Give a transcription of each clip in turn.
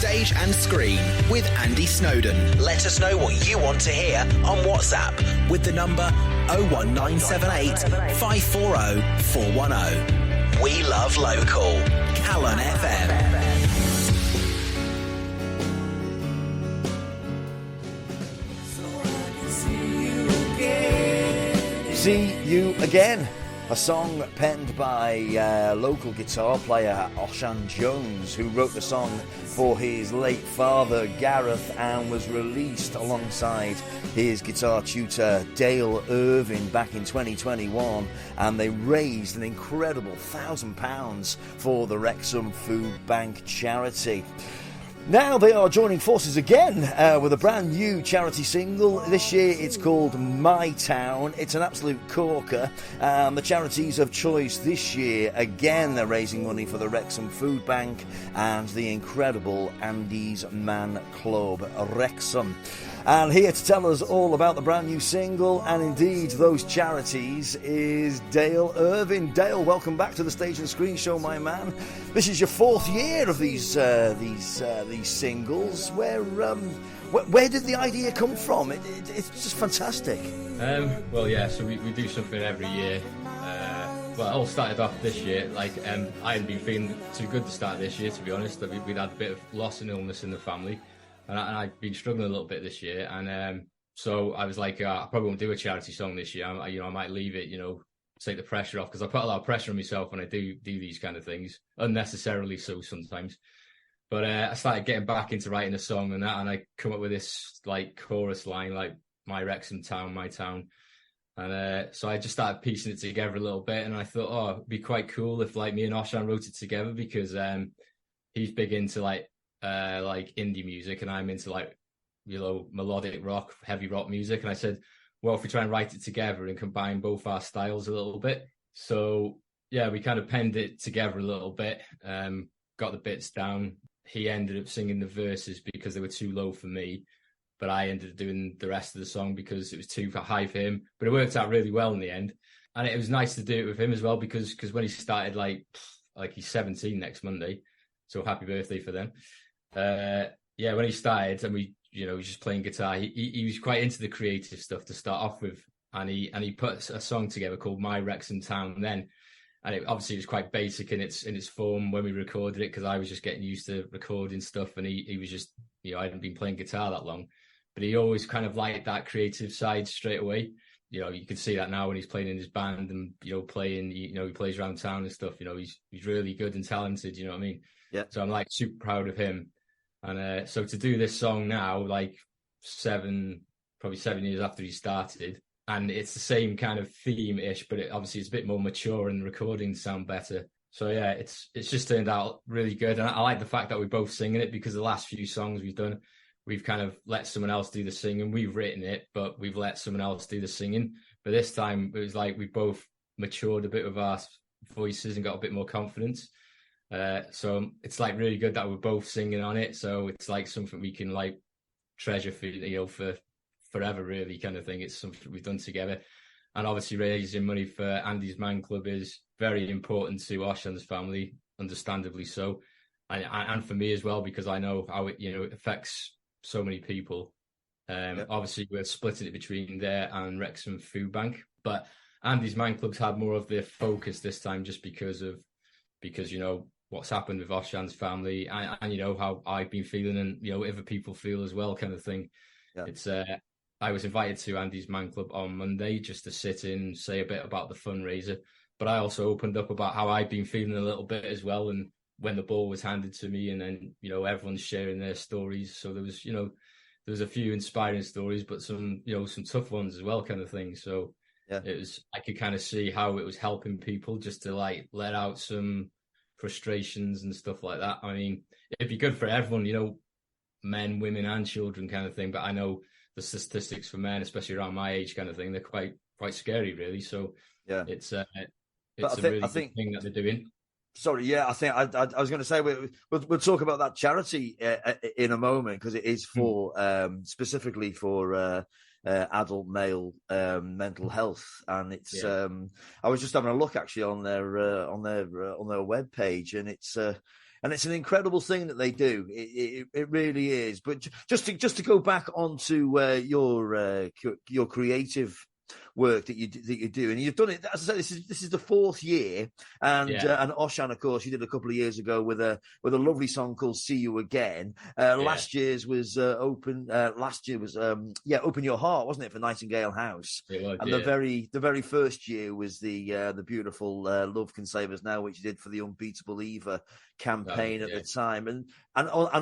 Stage and Screen with Andy Snowden. Let us know what you want to hear on WhatsApp with the number 01978 540 410. We love local. Calon FM. See You Again, a song penned by local guitar player Osian Jones, who wrote the song for his late father Gareth and was released alongside his guitar tutor Dale Irving back in 2021, and they raised an incredible £1,000 for the Wrexham Foodbank charity. Now they are joining forces again with a brand new charity single. This year it's called My Town. It's an absolute corker. The charities of choice this year, again, they're raising money for the Wrexham Foodbank and the incredible Andys manclub Wrexham. And here to tell us all about the brand new single and indeed those charities is Dale Irving. Dale, welcome back to the Stage and Screen Show, my man. This is your fourth year of these singles. Where did the idea come from? It's just fantastic. Well, yeah. So we do something every year. Well, it all started off this year. I hadn't been feeling too good to start this year, to be honest. We'd had a bit of loss and illness in the family. And I've been struggling a little bit this year, and so I was like, I probably won't do a charity song this year. I might leave it, take the pressure off, because I put a lot of pressure on myself when I do these kind of things, unnecessarily so sometimes. But I started getting back into writing a song and I come up with this chorus line, my Wrexham town, my town, and so I just started piecing it together a little bit, and I thought, it'd be quite cool if me and Osian wrote it together, because he's big into indie music, and I'm into melodic rock, heavy rock music. And I said, well, if we try and write it together and combine both our styles a little bit. So yeah, we kind of penned it together a little bit, got the bits down. He ended up singing the verses because they were too low for me, but I ended up doing the rest of the song because it was too high for him. But it worked out really well in the end, and it was nice to do it with him as well, because when he started, he's 17 next Monday, so happy birthday for them. When he started and he was just playing guitar, he was quite into the creative stuff to start off with, and he put a song together called My Wrexham Town then, and it obviously was quite basic in its form when we recorded it, because I was just getting used to recording stuff, and he was just, I hadn't been playing guitar that long, but he always kind of liked that creative side straight away. You can see that now when he's playing in his band and playing, he plays around town and stuff. He's really good and talented. You know what I mean? Yeah. So I'm super proud of him. And so to do this song now, probably 7 years after he started, and it's the same kind of theme-ish, but obviously it's a bit more mature and the recordings sound better. So yeah, it's just turned out really good. And I like the fact that we're both singing it, because the last few songs we've done, we've kind of let someone else do the singing. We've written it, but we've let someone else do the singing. But this time it was we both matured a bit with our voices and got a bit more confidence. So it's really good that we're both singing on it. So it's something we can treasure for forever, really, kind of thing. It's something we've done together, and obviously raising money for Andys manclub is very important to Osian's family, understandably so, and for me as well, because I know how it affects so many people. Obviously we're splitting it between there and Wrexham Foodbank, but Andys manclub's had more of the focus this time, just because what's happened with Osian's family, and how I've been feeling, and other people feel as well, kind of thing. Yeah. It's I was invited to Andys manclub on Monday just to sit in, say a bit about the fundraiser, but I also opened up about how I've been feeling a little bit as well, and when the ball was handed to me, and then everyone's sharing their stories. So there was a few inspiring stories, but some some tough ones as well, kind of thing. So yeah, I could kind of see how it was helping people just to let out some frustrations and stuff like that. I mean, it'd be good for everyone, men, women and children, kind of thing, but I know the statistics for men, especially around my age, kind of thing, they're quite scary, really. So yeah, it's a really good thing that they're doing. Sorry, yeah, I think I was going to say we'll talk about that charity in a moment, because it is for specifically for adult male mental health, and it's I was just having a look actually on their webpage, and And it's an incredible thing that they do. It really is. But just to go back onto your creative work that you do, and you've done it. As I said, this is the fourth year, and Osian, of course, you did a couple of years ago with a lovely song called "See You Again." Last year's was open. Last year was "Open Your Heart," wasn't it, for Nightingale House? It was, and the very first year was the beautiful "Love Can Save Us Now," which you did for the Unbeatable Eva campaign at the time, and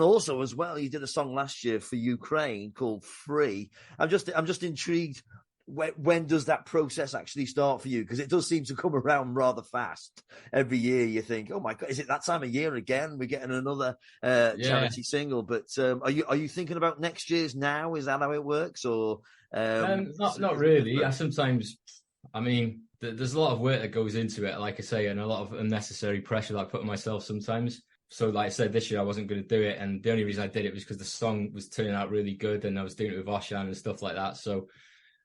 also as well, you did a song last year for Ukraine called "Free." I'm just intrigued. When does that process actually start for you? Because it does seem to come around rather fast. Every year you think, oh my God, is it that time of year again? We're getting another charity single. But are you thinking about next year's now? Is that how it works? Or not really. I mean, there's a lot of work that goes into it, like I say, and a lot of unnecessary pressure that I put on myself sometimes. So like I said, this year I wasn't going to do it. And the only reason I did it was because the song was turning out really good and I was doing it with Osian and stuff like that. So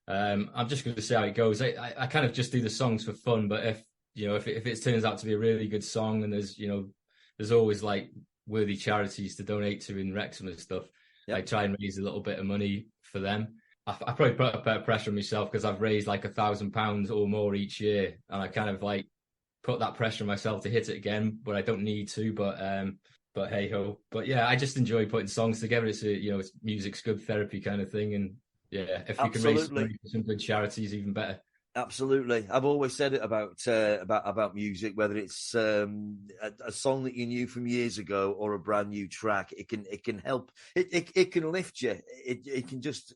I'm just going to see how it goes. I kind of just do the songs for fun, but if it turns out to be a really good song, and there's always like worthy charities to donate to in Wrexham and stuff. I try and raise a little bit of money for them. I probably put a bit of pressure on myself because I've raised like £1,000 or more each year, and I kind of like put that pressure on myself to hit it again, but I don't need to. But hey ho. But yeah, I just enjoy putting songs together. It's it's music's good therapy kind of thing, and yeah, if we can raise some money for some good charities, even better. Absolutely. I've always said it about music, whether it's a song that you knew from years ago or a brand new track, it can help. It can lift you. It can just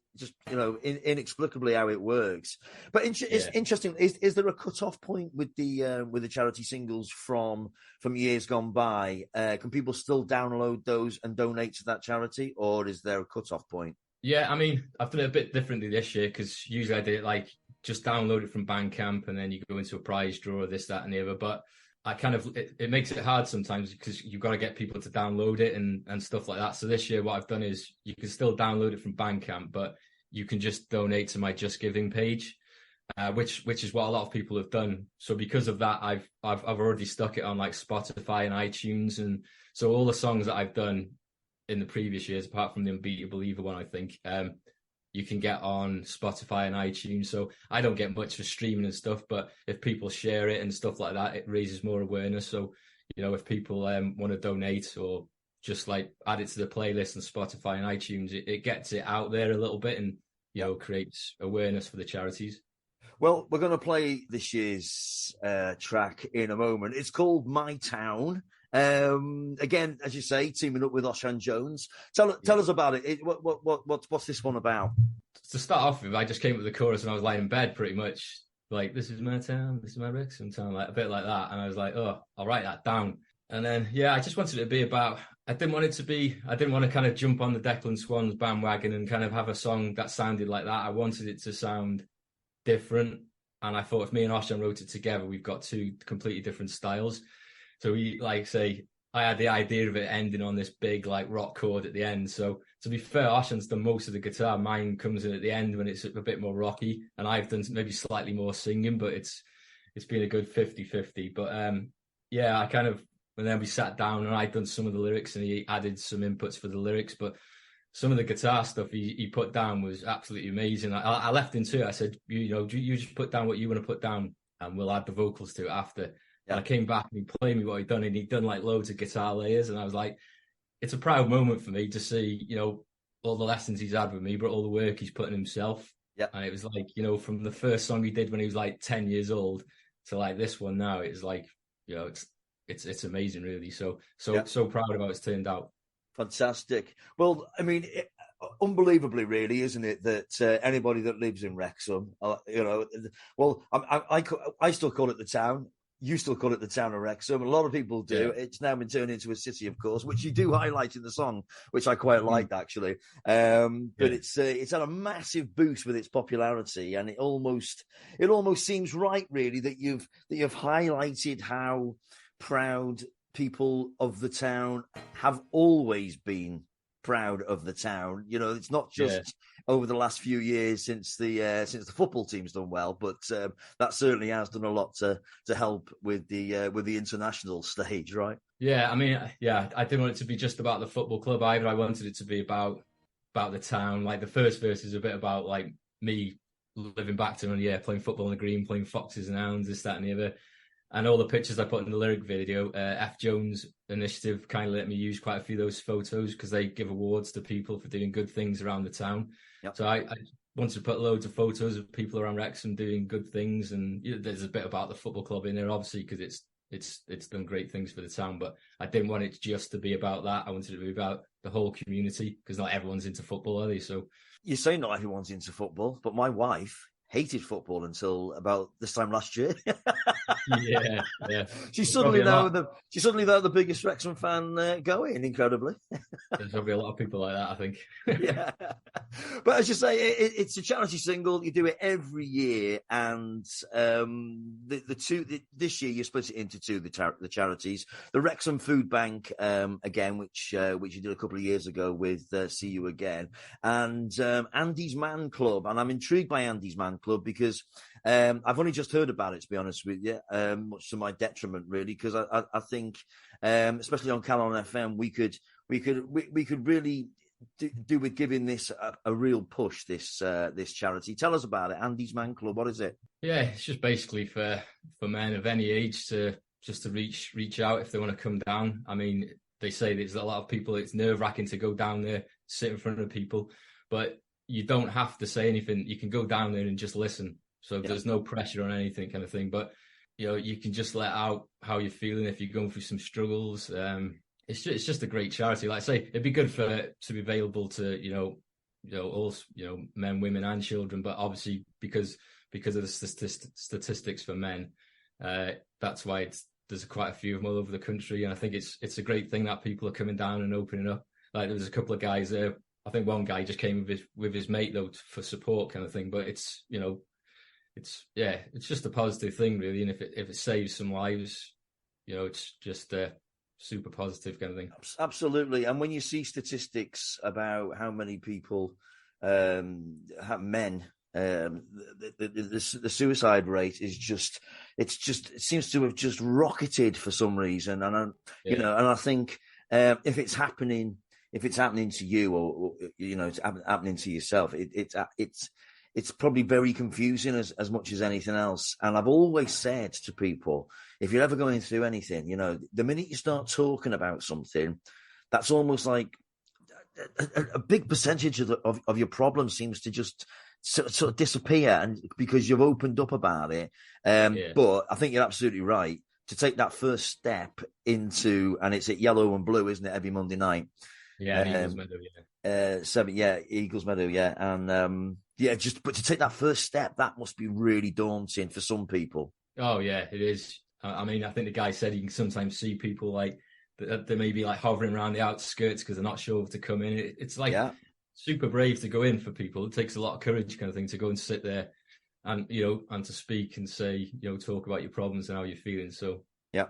inexplicably how it works. But it's interesting. Is there a cut-off point with the charity singles from years gone by? Can people still download those and donate to that charity, or is there a cut-off point? Yeah, I mean, I've done it a bit differently this year because usually I did it like just download it from Bandcamp and then you go into a prize draw, this, that, and the other. But I kind of it makes it hard sometimes because you've got to get people to download it and stuff like that. So this year, what I've done is you can still download it from Bandcamp, but you can just donate to my Just Giving page, which is what a lot of people have done. So because of that, I've already stuck it on like Spotify and iTunes, and so all the songs that I've done in the previous years, apart from the Unbeatable Eva one, I think, you can get on Spotify and iTunes. So I don't get much for streaming and stuff, but if people share it and stuff like that, it raises more awareness. So, if people want to donate or just like add it to the playlist on Spotify and iTunes, it gets it out there a little bit and, creates awareness for the charities. Well, we're going to play this year's track in a moment. It's called My Town. Again, as you say, teaming up with Osian Jones. Tell us about it. What's this one about? To start off with, I just came up with the chorus and I was lying in bed pretty much like, this is my town, this is my Wrexham town, like a bit like that. And I was like, oh, I'll write that down. And then, I just wanted it to be about, I didn't want to kind of jump on the Declan Swans bandwagon and kind of have a song that sounded like that. I wanted it to sound different. And I thought if me and Osian wrote it together, we've got two completely different styles. So I had the idea of it ending on this big like rock chord at the end. So to be fair, Osian's done most of the guitar. Mine comes in at the end when it's a bit more rocky, and I've done maybe slightly more singing, but it's been a good 50-50. But I kind of, and then we sat down and I'd done some of the lyrics and he added some inputs for the lyrics, but some of the guitar stuff he put down was absolutely amazing. I left him to it. I said, you just put down what you want to put down and we'll add the vocals to it after. And I came back and he played me what he'd done, and he'd done like loads of guitar layers. And I was like, it's a proud moment for me to see, all the lessons he's had with me, but all the work he's put in himself. Yeah. And it was like, from the first song he did when he was like 10 years old to like this one now, it's like, it's amazing, really. So proud of how it's turned out. Fantastic. Well, I mean, unbelievably, really, isn't it, that anybody that lives in Wrexham, I still call it the town. You still call it the town of Wrexham. A lot of people do. Yeah. It's now been turned into a city, of course, which you do highlight in the song, which I quite liked, actually. But it's had a massive boost with its popularity, and it almost seems right, really, that you've highlighted how proud people of the town have always been proud of the town. You know, it's not just over the last few years since the football team's done well, but that certainly has done a lot to help with the international stage, right? Yeah, I mean, I didn't want it to be just about the football club either. I wanted it to be about the town. Like the first verse is a bit about like me living back to playing football on the green, playing foxes and hounds, this, that, and the other. And all the pictures I put in the lyric video, F Jones Initiative kind of let me use quite a few of those photos because they give awards to people for doing good things around the town. Yep. So I wanted to put loads of photos of people around Wrexham doing good things, and there's a bit about the football club in there, obviously, because it's done great things for the town. But I didn't want it just to be about that. I wanted it to be about the whole community because not everyone's into football, are they? So you say not everyone's into football, but my wife hated football until about this time last year. yeah. She's suddenly now the biggest Wrexham fan going, incredibly. There's probably a lot of people like that, I think. Yeah. But as you say, it's a charity single. You do it every year, and this year you split it into two, the charities. The Wrexham Foodbank, again, which you did a couple of years ago with See You Again, and Andys Man Club. And I'm intrigued by Andys Man Club because I've only just heard about it, to be honest with you, much to my detriment, really, because I think, especially on Calon FM, we could really do with giving this a real push. This charity. Tell us about it, Andys Man Club. What is it? Yeah, it's just basically for men of any age to reach out if they want to come down. I mean, they say there's a lot of people. It's nerve-wracking to go down there, sit in front of people, but you don't have to say anything. You can go down there and just listen. So there's no pressure on anything, kind of thing. But you can just let out how you're feeling if you're going through some struggles. It's just a great charity. Like I say, it'd be good to be available to all men, women, and children. But obviously, because of the statistics for men, that's why there's quite a few of them all over the country. And I think it's a great thing that people are coming down and opening up. Like there was a couple of guys there. I think one guy just came with his mate though for support, kind of thing. But it's just a positive thing, really. And if it saves some lives, it's just a super positive kind of thing. Absolutely. And when you see statistics about how many people have men, the suicide rate is it seems to have just rocketed for some reason. And I think if it's happening to you or it's happening to yourself, it's probably very confusing as much as anything else. And I've always said to people, if you're ever going through anything, the minute you start talking about something, that's almost like a big percentage of your problem seems to just sort of disappear, and because you've opened up about it. But I think you're absolutely right to take that first step into, and it's at Yellow and Blue, isn't it, every Monday night? Yeah, Eagles Meadow, Eagles Meadow, and but to take that first step, that must be really daunting for some people. Oh yeah, it is. I mean, I think the guy said you can sometimes see people like they may be like hovering around the outskirts because they're not sure if to come in. It's like super brave to go in for people. It takes a lot of courage, kind of thing, to go and sit there and and to speak and say, talk about your problems and how you're feeling. So yeah,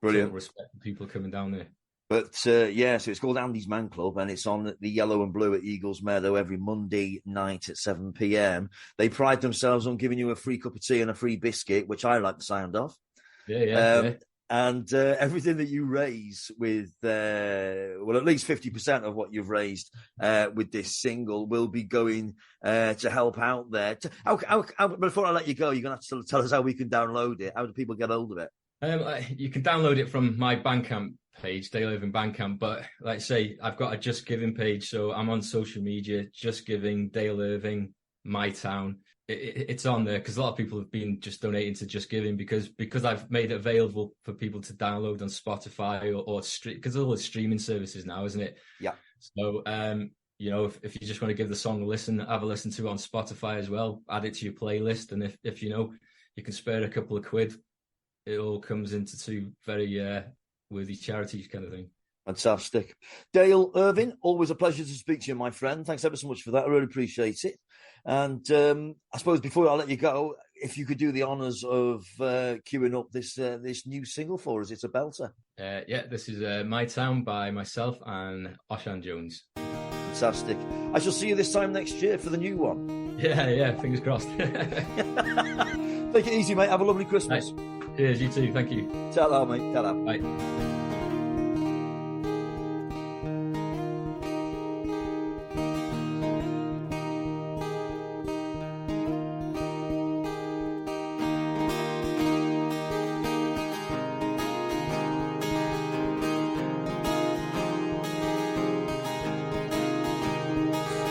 brilliant. Respect for people coming down there. But so it's called Andys Man Club, and it's on the Yellow and Blue at Eagles Meadow every Monday night at 7 p.m. They pride themselves on giving you a free cup of tea and a free biscuit, which I like the sound of. Yeah. And everything that you raise with, at least 50% of what you've raised with this single will be going to help out there. Before I let you go, you're going to have to tell us how we can download it. How do people get hold of it? You can download it from my Bandcamp page, Dale Irving Bandcamp, but like I say, I've got a Just Giving page, so I'm on social media, Just Giving, Dale Irving, my town. It's on there because a lot of people have been just donating to Just Giving because I've made it available for people to download on Spotify or because all the streaming services now, isn't it? Yeah. So if you just want to give the song a listen, have a listen to it on Spotify as well, add it to your playlist, and if you can spare a couple of quid, it all comes into two very worthy charities, kind of thing. Fantastic. Dale Irving, always a pleasure to speak to you, my friend. Thanks ever so much for that. I really appreciate it. And I suppose before I let you go, if you could do the honours of queuing up this new single for us. It's a belter. This is My Town by myself and Osian Jones. Fantastic. I shall see you this time next year for the new one. Yeah, fingers crossed. Take it easy, mate. Have a lovely Christmas. Right. Cheers, you too. Thank you. Ta-ra, mate. Ta-ra. Bye.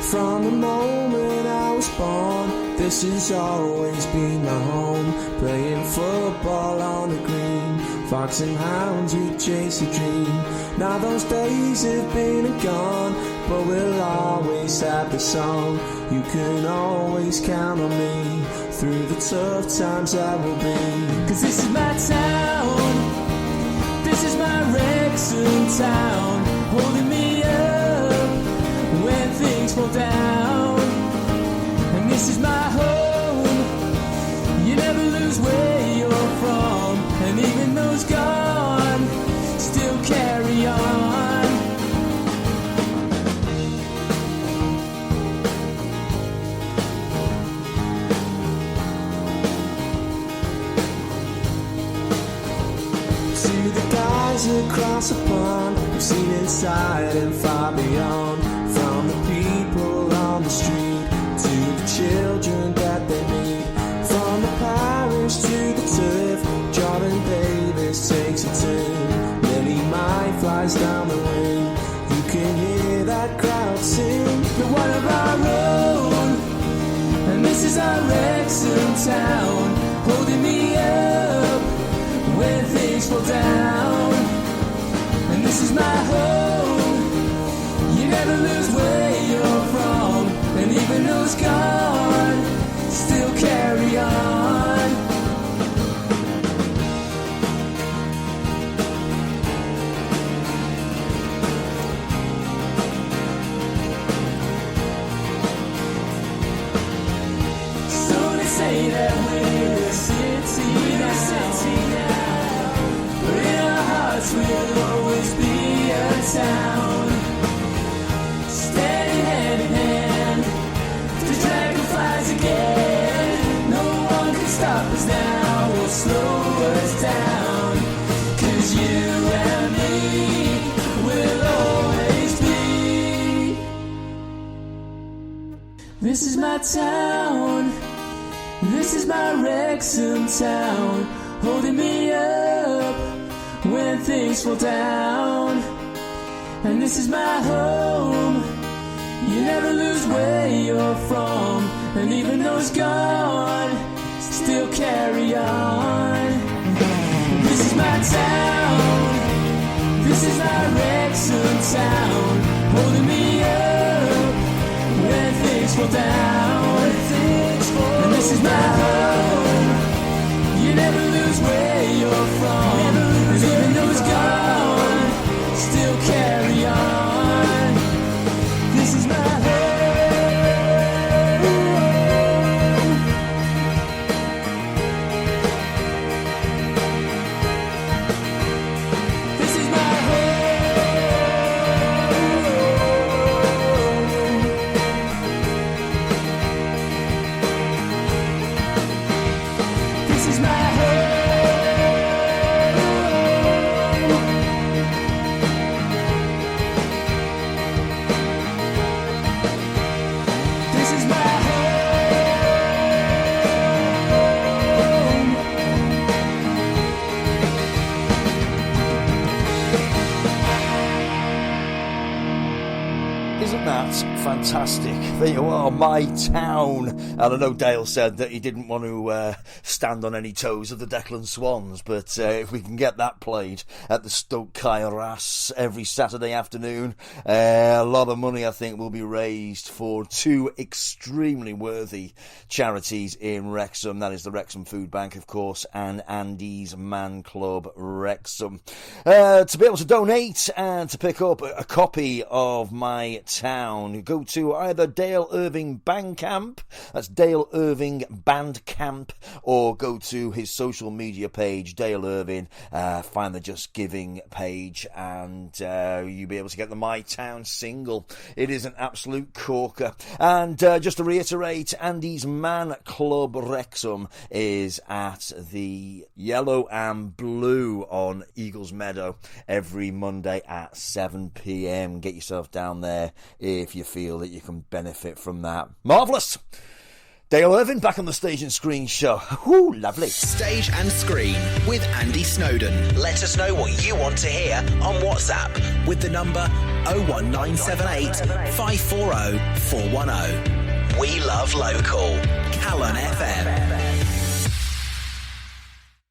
From the moment I was born, this has always been my home. Playing football on the green, fox and hounds, we chase a dream. Now those days have been and gone, but we'll always have the song. You can always count on me, through the tough times I will be. Cause this is my town, this is my Wrexham town, holding me up when things fall down. And this is my home, you never lose where you're from. And even those gone still carry on. To the guys across the pond, we've seen inside and far beyond. From the people on the street to the children that they meet. From the parish to the turf, Jordan Davis takes a turn. Lily Mai flies down the wing, you can hear that crowd sing. You're one of our own, and this is our Wrexham town, holding me up when things fall down. And this is my home, you never lose where you're from. And even those gone still carry on. So they say that we're a city now, but in our hearts we'll always be a town. Steady hand in hand, the dragon flies again. No one can stop us now or slow us down. 'Cause you and me will always be. This is my town, this is my Wrexham town, holding me up when things fall down. And this is my home, you never lose where you're from. And even those gone still carry on. This is my town, this is my Wrexham town, holding me up when things fall down. And this is my home, you never lose where you're from. And even those gone still carry on. This is my home. This is my home. This is my home. This is my home. Isn't that fantastic? There you are, my town. And I know Dale said that he didn't want to stand on any toes of the Declan Swans, but if we can get that played at the Stoke Kairas every Saturday afternoon, a lot of money I think will be raised for two extremely worthy charities in Wrexham. That is the Wrexham Foodbank, of course, and Andys Manclub Wrexham. To be able to donate and to pick up a copy of my town, go to either Dale Irving Bandcamp, that's Dale Irving Bandcamp, or go to his social media page, Dale Irving, find the Just Giving page, and you'll be able to get the My Town single. It is an absolute corker. And just to reiterate, Andy's Man Club Wrexham is at the Yellow and Blue on Eagles Meadow every Monday at 7 p.m. Get yourself down there if you feel that you can benefit from that. Marvellous! Dale Irving back on the Stage and Screen show. Woo, lovely. Stage and Screen with Andy Snowden. Let us know what you want to hear on WhatsApp with the number 01978 540 410. We love local. Calon FM.